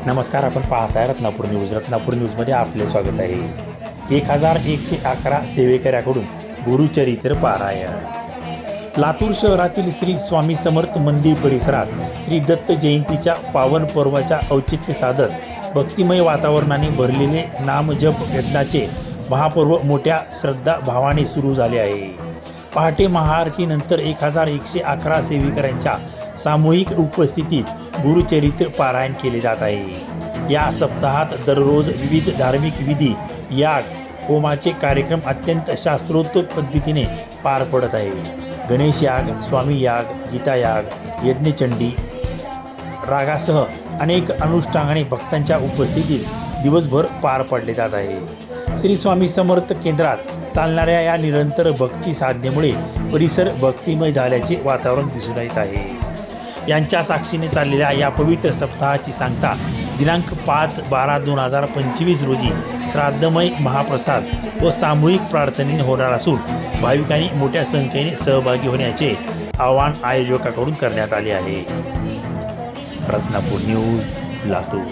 नमस्कार, आपण पाहताय रत्नापूर न्यूज. रत्नापूर न्यूजमध्ये आपले स्वागत आहे. 1111 सेवेकऱ्याकडून गुरुचरित्र पारायण. लातूर शहरातील श्री स्वामी समर्थ मंदिर परिसरात श्री दत्त जयंतीच्या पावन पर्वाच्या औचित्य साधत भक्तिमय वातावरणाने भरलेले नामजप यज्ञाचे महापर्व मोठ्या श्रद्धा भावाने सुरू झाले आहे. पहाटे महाआरतीनंतर 1111 सेवेकऱ्यांच्या सामूहिक उपस्थितीत गुरुचरित्र पारायण केले जात आहे. या सप्ताहात दररोज विविध धार्मिक विधी, याग, होमाचे कार्यक्रम अत्यंत शास्त्रोक्त पद्धतीने पार पडत आहे. गणेश याग, स्वामी याग, गीता याग, यज्ञचंडी रागासह अनेक अनुष्ठानाने भक्तांच्या उपस्थितीत दिवसभर पार पडले जात आहे. श्री स्वामी समर्थ केंद्रात चालणाऱ्या या निरंतर भक्ती साधनेमुळे परिसर भक्तिमय झाल्याचे वातावरण दिसून येत आहे. यांच्या साक्षीने चाललेल्या या पवित्र सप्ताहाची सांगता दिनांक 5/12/2025 रोजी श्राद्धमय महाप्रसाद व सामूहिक प्रार्थनेने होणार असून भाविकांनी मोठ्या संख्येने सहभागी होण्याचे आवाहन आयोजकांकडून करण्यात आले आहे. रत्नापूर न्यूज, लातूर.